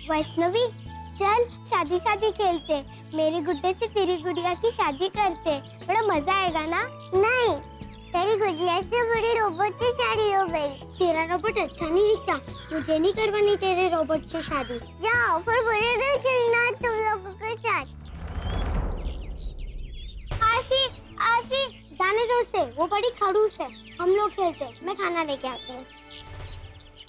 वैष्णवी चल शादी शादी खेलते, मेरी गुड्डे से तेरी गुड़िया की शादी करते, बड़ा मजा आएगा ना। नहीं, तेरी गुड़िया से बड़ी रोबोट से शादी हो गई। तेरा रोबोट अच्छा नहीं दिखता, मुझे नहीं करवानी तेरे रोबोट से शादी। जाओ फिर बड़े दिन खेलना तुम लोगों के साथ। आशी आशी जाने दो उसे, वो बड़ी खड़ूस है, हम लोग खेलते, मैं खाना लेके आती हूँ।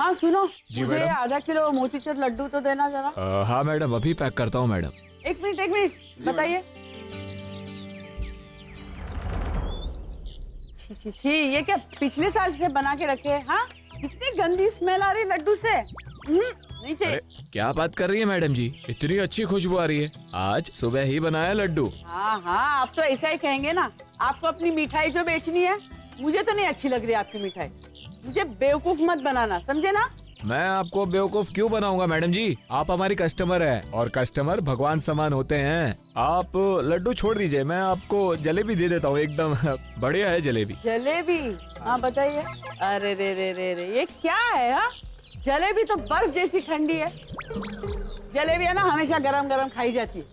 हाँ सुनो, मुझे मैडम। आधा किलो मोतीचूर लड्डू तो देना जरा। हाँ मैडम, अभी पैक करता हूँ मैडम। एक मिनट बताइए। छी छी छी, ये क्या पिछले साल से बना के रखे हैं? हाँ, कितनी गंदी स्मेल आ रही लड्डू से। नहीं चाहिए। अरे क्या बात कर रही है मैडम जी, इतनी अच्छी खुशबू आ रही है, आज सुबह ही बनाया लड्डू। हाँ हाँ, आप तो ऐसा ही कहेंगे ना। आपको अपनी मिठाई जो बेचनी है, मुझे तो नहीं अच्छी लग रही आपकी मिठाई। मुझे बेवकूफ मत बनाना, समझे ना। मैं आपको बेवकूफ क्यों बनाऊंगा मैडम जी, आप हमारी कस्टमर है और कस्टमर भगवान समान होते हैं। आप लड्डू छोड़ दीजिए, मैं आपको जलेबी दे देता हूँ, एकदम बढ़िया है जलेबी। जलेबी? हाँ बताइए। अरे रे रे रे रे, ये क्या है? हाँ, जलेबी तो बर्फ जैसी ठंडी है। जलेबी है ना, हमेशा गरम गरम खाई जाती है।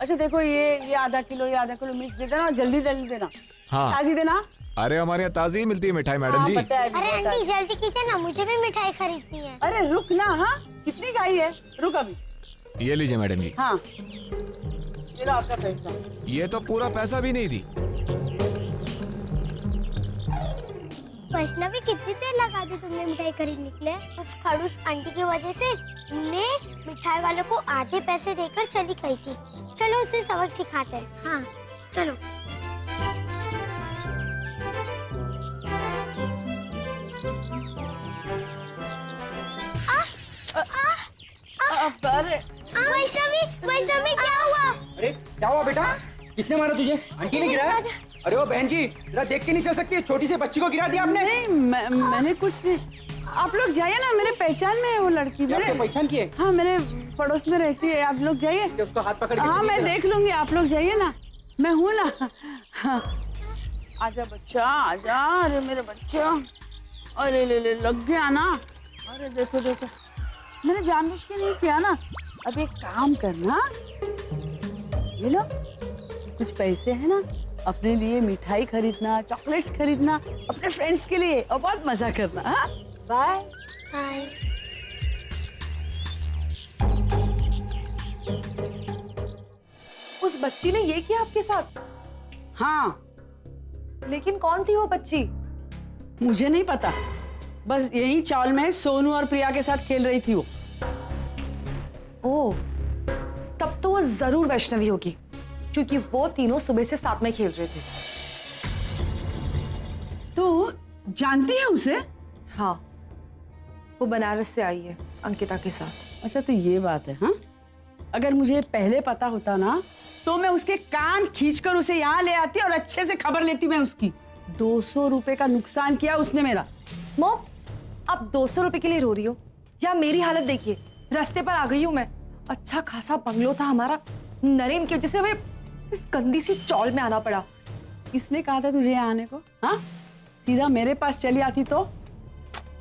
अच्छा देखो, ये आधा किलो मिर्च दे देना, जल्दी जल्दी देना। हाँ ताजी देना। अरे हमारे यहाँ ताजी मिलती है मिठाई मैडम जी। पता है। अरे आंटी जल्दी कीजिए ना, मुझे भी मिठाई खरीदनी है। अरे रुक ना। हाँ, कितनी खाई है, रुक अभी। ये लीजिए मैडम जी। हाँ, ये लो आपका पैसा। ये तो पूरा पैसा भी नहीं दी। वैष्णवी कितनी देर लगा दी तुमने मिठाई खरीदने के लिए? उस खड़ूस आंटी की वजह से तुमने मिठाई वालों को आधे पैसे देकर चली गई थी। चलो उसे सबक सिखाते हैं। हाँ चलो। अरे वैष्णवी क्या हुआ? अरे क्या हुआ बेटा? किसने मारा तुझे? आंटी ने गिराया? अरे वो बहन जी, जरा देख के नहीं चल सकती? छोटी सी बच्ची को गिरा दिया आपने? नहीं, मैंने कुछ नहीं। आप लोग जाइए ना, मेरे पहचान में है वो लड़की। मेरे पहचान की है? हाँ, मेरे पड़ोस में रहती है। आप लोग जाइए, उसको हाथ पकड़ के। हाँ मैं देख लूंगी, आप लोग जाइए ना, मैं हूँ ना। हाँ। आजा बच्चा आजा। अरे मेरे बच्चा, अरे ले लग गया ना। अरे देखो देखो, मैंने जानबूझ के नहीं किया ना। अब एक काम करना, ये लो कुछ पैसे है ना, अपने लिए मिठाई खरीदना, चॉकलेट्स खरीदना, अपने फ्रेंड्स के लिए, और बहुत मजा करना। हाँ बाय बाय। उस बच्ची ने ये किया आपके साथ? हाँ, लेकिन कौन थी वो बच्ची? मुझे नहीं पता, बस यही चौल में सोनू और प्रिया के साथ खेल रही थी वो। ओह, तब तो वो जरूर वैष्णवी होगी, क्योंकि वो तीनों सुबह से साथ में खेल रहे थे। तो जानती है उसे? हाँ, वो बनारस से आई है अंकिता के साथ। अच्छा तो ये बात है। हाँ, अगर मुझे पहले पता होता ना, तो मैं उसके कान खींचकर उसे यहाँ ले आती और अच्छे से खबर लेती मैं उसकी। 200 रुपए का नुकसान किया उसने मेरा। मॉम, आप 200 रुपए के लिए रो रही हो? या मेरी हालत देखिए, रास्ते पर आ गई हूँ मैं। अच्छा खासा बंगलो था हमारा, नरेन की वजह से हमें इस गंदी सी चौल में आना पड़ा। किसने कहा था तुझे यहाँ आने को? हाँ, सीधा मेरे पास चली आती तो।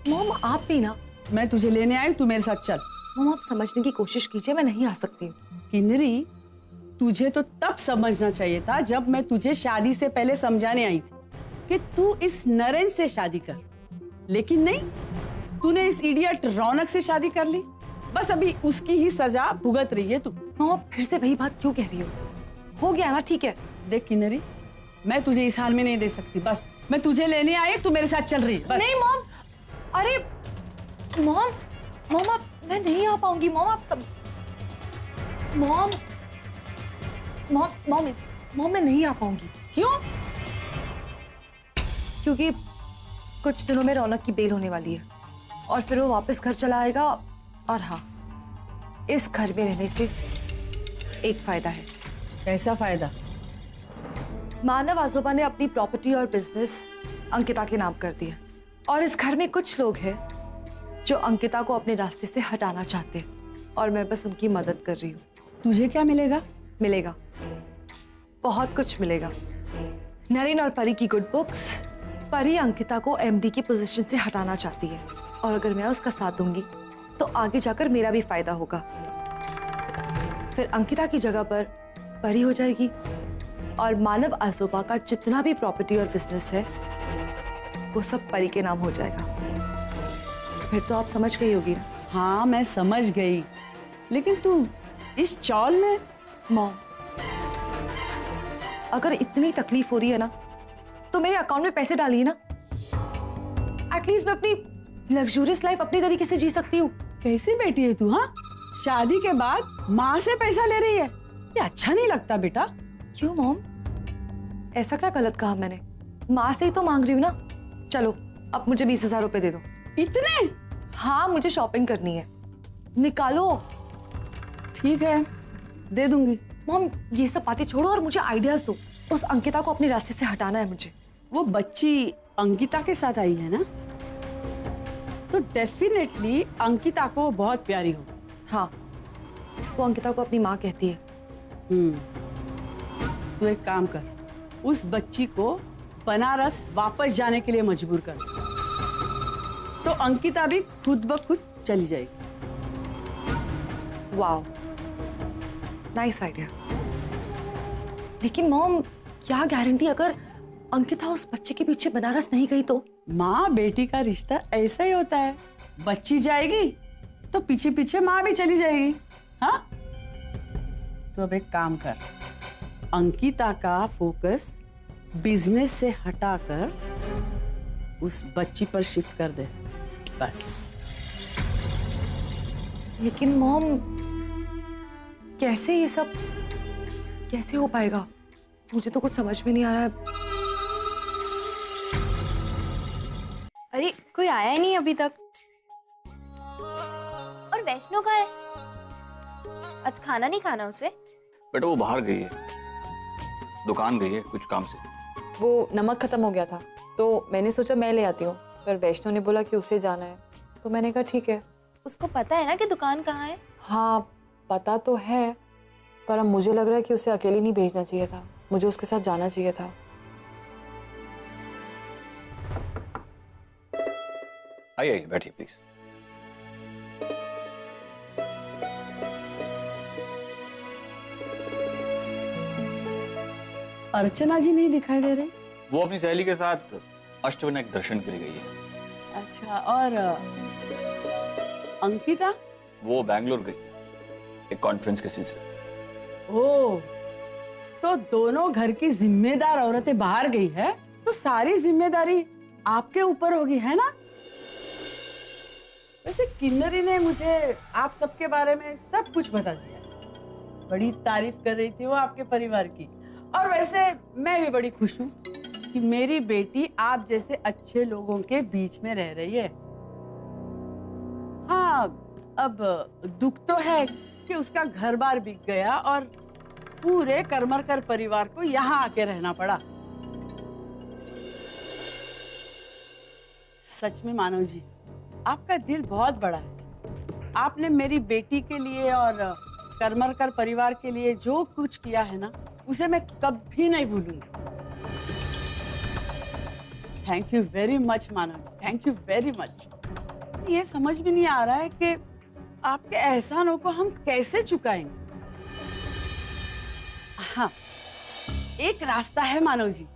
मॉम आप भी ना। मैं तुझे लेने आई, तू मेरे साथ चल। मॉम आप समझने की कोशिश कीजिए, मैं नहीं आ सकती हूँ। किन्नरी, तुझे तो तब समझना चाहिए था जब मैं तुझे शादी से पहले समझाने आई थी कि तू इस नरेन से शादी कर, लेकिन नहीं, तूने इस इडियट रौनक से शादी कर ली। बस अभी उसकी ही सजा भुगत रही है तू। मॉम आप फिर से वही बात क्यों कह रही हो गया ना, ठीक है। देख किन्नरी, मैं तुझे इस हाल में नहीं दे सकती। बस मैं तुझे लेने आई, तू मेरे साथ चल रही है। बस। नहीं मॉम, अरे मॉम आप, मैं नहीं आ पाऊंगी मॉम। आप सब मॉम मैं नहीं आ पाऊंगी। क्यों? क्योंकि कुछ दिनों में रौनक की बेल होने वाली है और फिर वो वापस घर चला आएगा। और हाँ, इस घर में रहने से एक फायदा है। कैसा फायदा? मानव आजोबा ने अपनी प्रॉपर्टी और बिजनेस अंकिता के नाम कर दिया, और इस घर में कुछ लोग हैं जो अंकिता को अपने रास्ते से हटाना चाहते हैं, और मैं बस उनकी मदद कर रही हूँ। तुझे क्या मिलेगा? मिलेगा, बहुत कुछ मिलेगा। नरेन और परी की गुड बुक्स। परी अंकिता को एमडी की पोजीशन से हटाना चाहती है, और अगर मैं उसका साथ दूंगी तो आगे जाकर मेरा भी फायदा होगा। फिर अंकिता की जगह पर परी हो जाएगी और मानव आजोबा का जितना भी प्रॉपर्टी और बिजनेस है वो सब परी के नाम हो जाएगा। फिर तो आप समझ गई होगी ना। हाँ मैं समझ गई, लेकिन तू इस चौल में। मॉम, अगर इतनी तकलीफ हो रही है ना तो मेरे अकाउंट में पैसे डालिए ना। एटलीस्ट मैं अपनी लग्जूरियस लाइफ अपनी तरीके से जी सकती हूँ। कैसी बेटी है तू? हाँ, शादी के बाद माँ से पैसा ले रही है, ये अच्छा नहीं लगता बेटा। क्यों मॉम, ऐसा क्या गलत कहा मैंने? माँ से ही तो मांग रही हूँ ना। चलो अब मुझे 20,000 रुपए दे दो। इतने? हाँ, मुझे शॉपिंग करनी है, निकालो। ठीक है, दे दूंगी। मॉम ये सब बातें छोड़ो और मुझे आइडियाज दो। उस अंकिता को अपने रास्ते से हटाना है मुझे। वो बच्ची अंकिता के साथ आई है ना, तो डेफिनेटली अंकिता को बहुत प्यारी हो। हाँ, वो अंकिता को अपनी माँ कहती है। तू एक काम कर, उस बच्ची को बनारस वापस जाने के लिए मजबूर कर, तो अंकिता भी खुद ब खुद चली जाएगी। Wow, nice idea. लेकिन मॉम, क्या गारंटी अगर अंकिता उस बच्चे के पीछे बनारस नहीं गई तो? माँ बेटी का रिश्ता ऐसा ही होता है, बच्ची जाएगी तो पीछे पीछे माँ भी चली जाएगी। हाँ, तो अब एक काम कर, अंकिता का फोकस बिजनेस से हटाकर उस बच्ची पर शिफ्ट कर दे बस। लेकिन मॉम, कैसे ये सब कैसे हो पाएगा? मुझे तो कुछ समझ में नहीं आ रहा है। अरे कोई आया ही नहीं अभी तक। और वैष्णो का है, आज खाना नहीं खाना उसे? बेटा वो बाहर गई है, दुकान गई है कुछ काम से। वो नमक खत्म हो गया था तो मैंने सोचा मैं ले आती हूँ, पर वैष्णो ने बोला कि उसे जाना है तो मैंने कहा ठीक है। उसको पता है ना कि दुकान कहाँ है? हाँ पता तो है, पर अब मुझे लग रहा है कि उसे अकेली नहीं भेजना चाहिए था, मुझे उसके साथ जाना चाहिए था। आइए बैठिए प्लीज। अर्चना जी नहीं दिखाई दे रही। वो अपनी सहेली के साथ अष्टविनायक दर्शन के लिए गई है। अच्छा, और अंकिता? वो बैंगलोर गई एक कॉन्फ्रेंस के सिलसिले। ओह, तो दोनों घर की जिम्मेदार औरतें बाहर गई है तो सारी जिम्मेदारी आपके ऊपर होगी, है ना? वैसे किन्नरी ने मुझे आप सबके बारे में सब कुछ बता दिया, बड़ी तारीफ कर रही थी वो आपके परिवार की। और वैसे मैं भी बड़ी खुश हूँ कि मेरी बेटी आप जैसे अच्छे लोगों के बीच में रह रही है। हाँ, अब दुख तो है कि उसका घर बार बिक गया और पूरे करमरकर परिवार को यहाँ आके रहना पड़ा। सच में मानव जी, आपका दिल बहुत बड़ा है। आपने मेरी बेटी के लिए और करमरकर परिवार के लिए जो कुछ किया है ना, उसे मैं कभी नहीं भूलूंगी। Thank you very much Manav ji, thank you very much. ये समझ भी नहीं आ रहा है कि आपके एहसानों को हम कैसे चुकाएंगे। हाँ, एक रास्ता है मानव जी,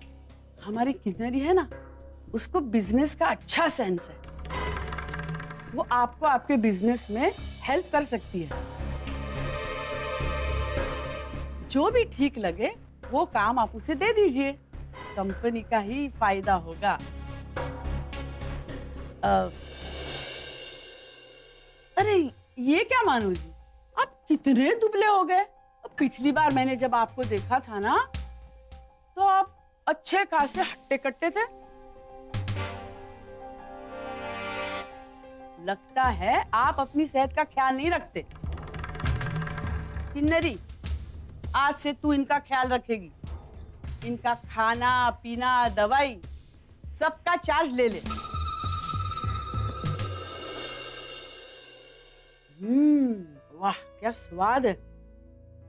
हमारी किन्नरी है ना, उसको बिजनेस का अच्छा सेंस है, वो आपको आपके बिजनेस में हेल्प कर सकती है। जो भी ठीक लगे वो काम आप उसे दे दीजिए, कंपनी का ही फायदा होगा। अरे ये क्या मानो जी, आप कितने दुबले हो गए। पिछली बार मैंने जब आपको देखा था ना, तो आप अच्छे खासे हट्टे कट्टे थे। लगता है आप अपनी सेहत का ख्याल नहीं रखते। किन्नरी, आज से तू इनका ख्याल रखेगी। इनका खाना पीना दवाई सबका चार्ज ले ले। वाह क्या स्वाद है।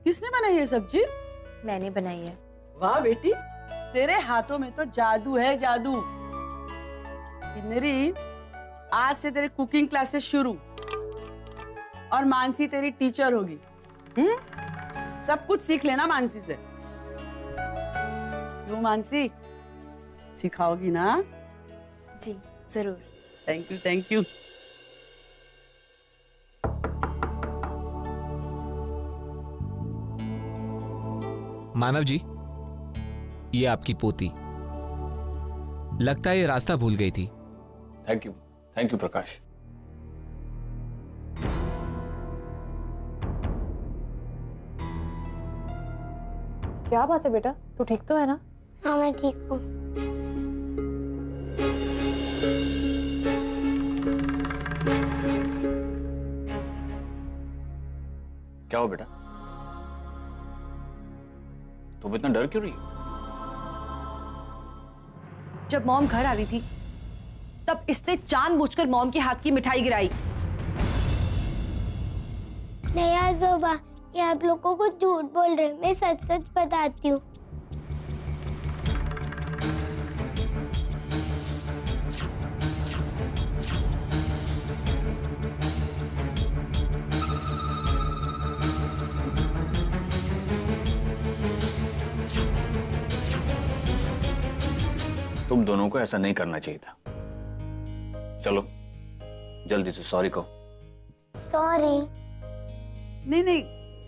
किसने बनाई ये सब्जी? मैंने बनाई है। वाह बेटी, तेरे हाथों में तो जादू है, जादू। किन्नरी, आज से तेरे कुकिंग क्लासेस शुरू और मानसी तेरी टीचर होगी। सब कुछ सीख लेना मानसी से। क्यों मानसी, सिखाओगी ना? जी जरूर। Thank you thank you. Manav ji, ये आपकी पोती। लगता है ये रास्ता भूल गई थी। थैंक यू प्रकाश। क्या बात है बेटा, तू ठीक तो है ना? हाँ मैं ठीक हूँ। क्या हो बेटा, तुम इतना डर क्यों रही हो? जब मॉम घर आ रही थी तब इसने जानबूझकर मॉम के हाथ की मिठाई गिराई। नहीं आजोबा, ये आप लोगों को झूठ बोल रहे हैं, मैं सच सच बताती हूँ। तुम दोनों को ऐसा नहीं करना चाहिए था। चलो जल्दी से सॉरी कहो। सॉरी। नहीं नहीं,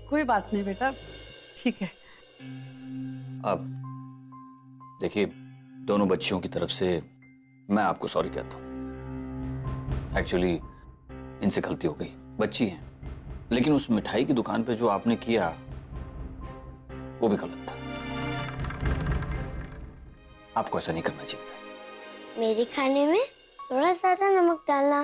कोई बात नहीं बेटा, ठीक है। अब देखिए, दोनों बच्चियों की तरफ से मैं आपको सॉरी कहता हूँ। एक्चुअली इनसे गलती हो गई, बच्ची हैं, लेकिन उस मिठाई की दुकान पे जो आपने किया वो भी गलत था। आपको ऐसा नहीं करना चाहिए था। मेरे खाने में थोड़ा ज्यादा नमक डालना।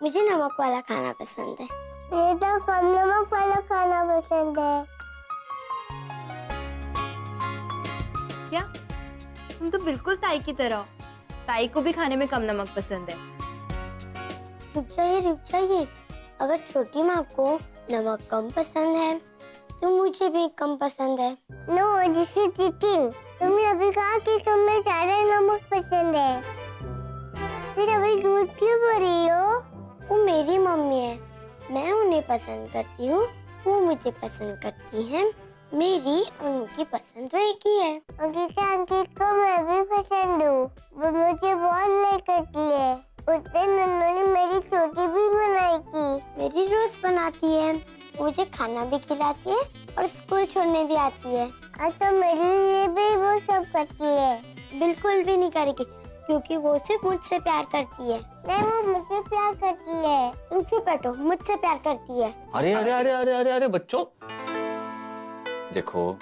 मुझे नमक वाला खाना पसंद है। मुझे तो कम नमक वाला खाना पसंद है। क्या तुम तो बिल्कुल ताई की तरह हो। ताई को भी खाने में कम नमक पसंद है। रुक जाइए। अगर छोटी माँ को नमक कम पसंद है तो मुझे भी कम पसंद है। No, this is cheating. तुमने अभी कहा कि तुम्हें ज्यादा नमक पसंद है, फिर अभी झूठ क्यों बोल रही हो? वो मेरी मम्मी है, मैं उन्हें पसंद करती हूँ, वो मुझे पसंद करती हैं। मेरी और उनकी पसंद तो एक ही है। अंकिता अंकित को मैं भी पसंद हूँ, वो मुझे बहुत लाइक करती है। उसने नन्नू ने मेरी छोटी भी बनाई थी। मेरी रोज बनाती है, मुझे खाना भी खिलाती है और स्कूल छोड़ने भी आती है। तो मेरे लिए भी वो सब करती है। बिल्कुल भी नहीं करेगी, क्योंकि वो सिर्फ मुझसे प्यार करती है। नहीं, वो मुझसे प्यार करती है। तुम चुप बैठो, मुझसे प्यार करती है। अरे अरे अरे अरे अरे अरे बच्चों, देखो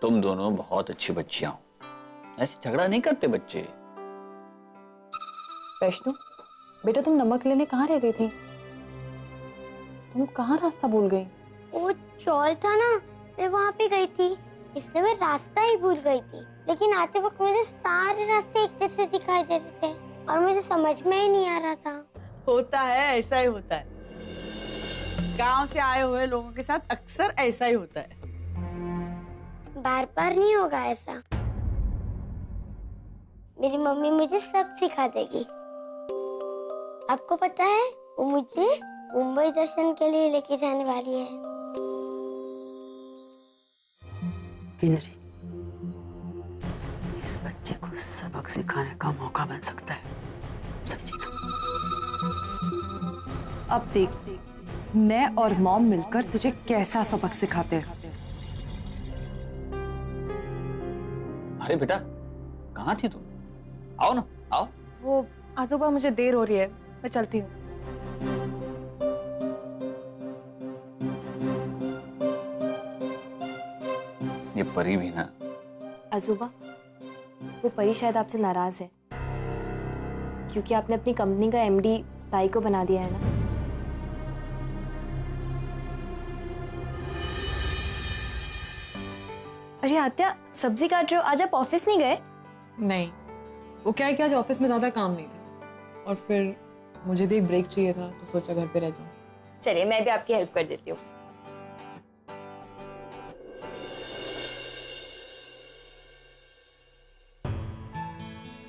तुम दोनों बहुत अच्छी बच्चियां हो, ऐसे झगड़ा नहीं करते बच्चे। वैष्णु बेटा, तुम नमक लेने कहाँ रह गई थी? तुम कहाँ रास्ता भूल गई? वो चौल था ना, मैं वहाँ पे गई थी, इसलिए मैं रास्ता ही भूल गई थी। लेकिन आते वक्त मुझे सारे रास्ते एक जैसे दिखाई दे रहे थे और मुझे समझ में ही नहीं आ रहा था। होता है, ऐसा ही होता है। गांव से आए हुए लोगों के साथ अक्सर ऐसा ही होता है। बार बार नहीं होगा ऐसा। मेरी मम्मी मुझे सब सिखा देगी। आपको पता है, वो मुझे मुंबई दर्शन के लिए लेके जाने वाली है। किन्नरी, इस बच्चे को सबक सिखाने का मौका बन सकता है, समझी ना? अब देख, मैं और मॉम मिलकर तुझे कैसा सबक सिखाते हैं। अरे बेटा, कहाँ थी तुम? आओ ना, आओ। वो आजोबा, मुझे देर हो रही है, मैं चलती हूँ। ये परी भी ना। अजूबा, वो परी शायद आपसे नाराज है, क्योंकि आपने अपनी कंपनी का एमडी ताई को बना दिया है ना। अरे आत्या, सब्जी काट रहे हो, आज आप ऑफिस नहीं गए? नहीं, वो क्या है कि आज ऑफिस में ज्यादा काम नहीं था और फिर मुझे भी एक ब्रेक चाहिए था, तो सोचा घर पे रह जाऊं। चलिए, मैं भी आपकी हेल्प कर देती हूँ।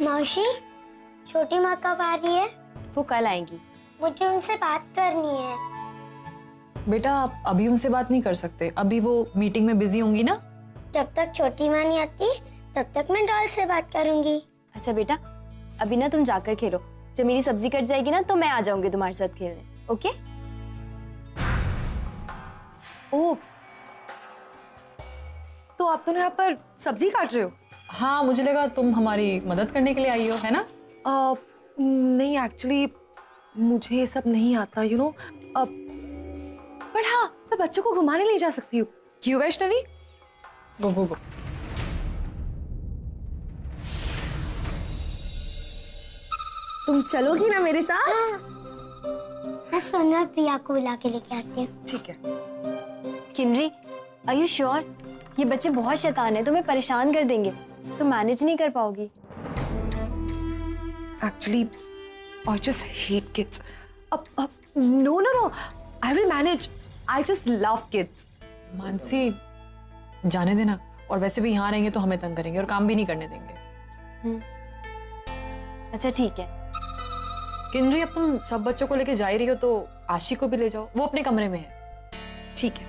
मौसी, छोटी माँ कब आ रही है? वो कल आएंगी। मुझे उनसे बात करनी है। बेटा आप अभी उनसे बात नहीं कर सकते, अभी वो मीटिंग में बिजी होंगी ना। जब तक छोटी माँ नहीं आती तब तक मैं डॉल से बात करूंगी। अच्छा बेटा, अभी ना तुम जाकर खेलो, जब मेरी सब्जी कट जाएगी ना तो मैं आ जाऊंगी तुम्हारे साथ खेलने, ओके? ओह, तो आप दोनों यहाँ पर सब्जी काट रहे हो? हाँ, मुझे लगा तुम हमारी मदद करने के लिए आई हो, है ना? नहीं, एक्चुअली मुझे ये सब नहीं आता, यू नो। पर हाँ, मैं बच्चों को घुमाने ले जा सकती हूँ। क्यों वैष्णवी? गो गो गो। तुम चलोगी ना मेरे साथ? मैं सोनू और प्रिया को बुला के लेके आती हूँ। ठीक है। Kinri, are you sure? ये बच्चे बहुत शैतान है, तुम्हें परेशान कर देंगे, तुम मैनेज नहीं कर पाओगी। Actually, I just hate kids. No. I will manage. I just love kids. Mansi, जाने देना। और वैसे भी यहाँ रहेंगे तो हमें तंग करेंगे और काम भी नहीं करने देंगे। अच्छा ठीक है। किनरी, अब तुम सब बच्चों को लेके जा ही रही हो तो आशी को भी ले जाओ, वो अपने कमरे में है। ठीक है।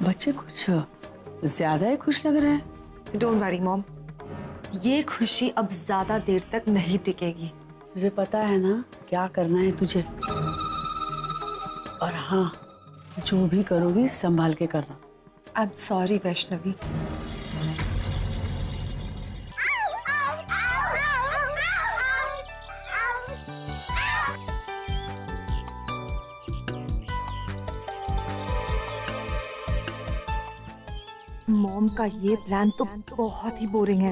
बच्चे कुछ ज्यादा ही खुश लग रहे हैं। डोंट वरी मॉम, ये खुशी अब ज्यादा देर तक नहीं टिकेगी। तुझे पता है ना क्या करना है तुझे, और हाँ, जो भी करोगी संभाल के करना। I am sorry Vaishnavi. Mom का ये प्लान तो बहुत ही बोरिंग है।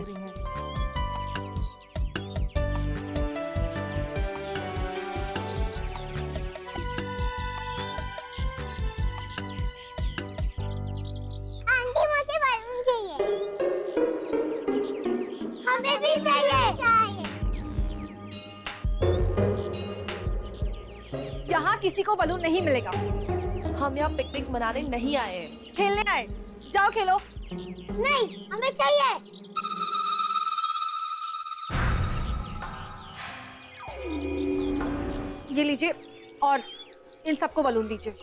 आंटी मुझे बलून चाहिए। हमें भी चाहिए। यहाँ किसी को बलून नहीं मिलेगा। हम यहाँ पिकनिक मनाने नहीं आए हैं, खेलने आए। जाओ खेलो। नहीं, हमें चाहिए। ये लीजिए और इन सबको बलून दीजिए।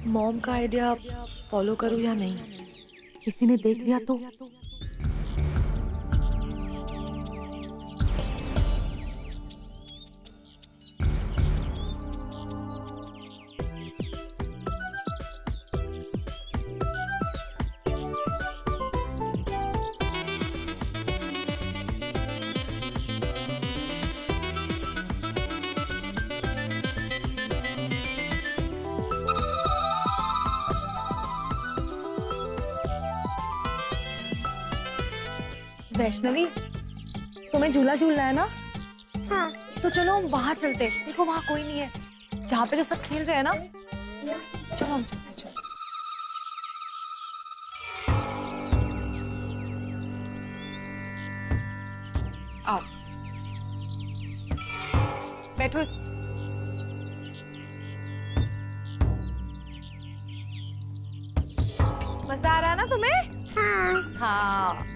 मॉम का आइडिया फॉलो करूं या नहीं? किसी ने देख लिया तो? वैष्णवी, तुम्हें झूला झूलना है ना? हाँ। तो चलो हम वहां चलते। देखो वहां कोई नहीं है, जहाँ पे तो सब खेल रहे हैं ना। चलो हम चलते। चलो आओ, बैठो। मजा आ रहा है ना तुम्हें? हाँ। हाँ।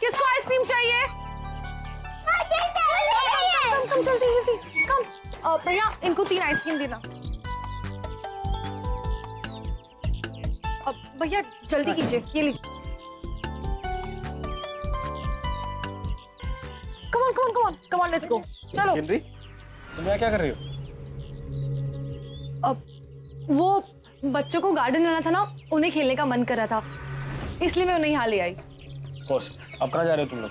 किसको आइसक्रीम चाहिए? कम जल्दी जल्दी कम। भैया इनको 3 आइसक्रीम देना। भैया जल्दी कीजिए, ये लीजिए। Come on let's go. चलो। किनरी, तुम यहाँ क्या कर रही हो? वो बच्चों को गार्डन लाना था ना, उन्हें खेलने का मन कर रहा था, इसलिए मैं उन्हें यहाँ ले आई। बॉस, अब कहाँ जा रहे हो तुम लोग?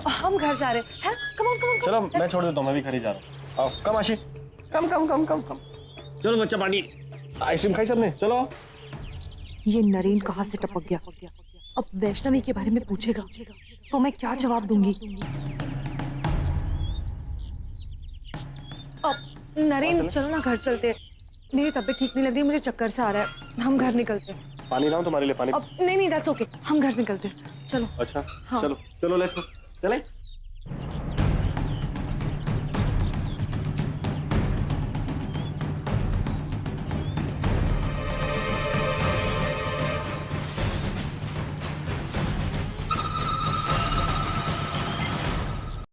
हम घर जा रहे हैं। Come on. चलो मैं छोड़ देता हूँ, मैं भी घर ही जा रहा हूँ। आओ, कम आशी, कम। चलो बच्चा पानी, आइसक्रीम खाई सबने, चलो। ये नरेन कहाँ से टपक गया? अब वैष्णवी के बारे में पूछेगा तो मैं क्या जवाब दूंगी? अब नरेन चलो ना घर चलते, मेरी तबीयत ठीक नहीं लग रही, मुझे चक्कर से आ रहा है, हम घर निकलते। पानी लाऊं तुम्हारे लिए? पानी? अब नहीं दैट्स ओके, हम घर निकलते, चलो। अच्छा हाँ। चलो चलो लेट्स गो, चलें?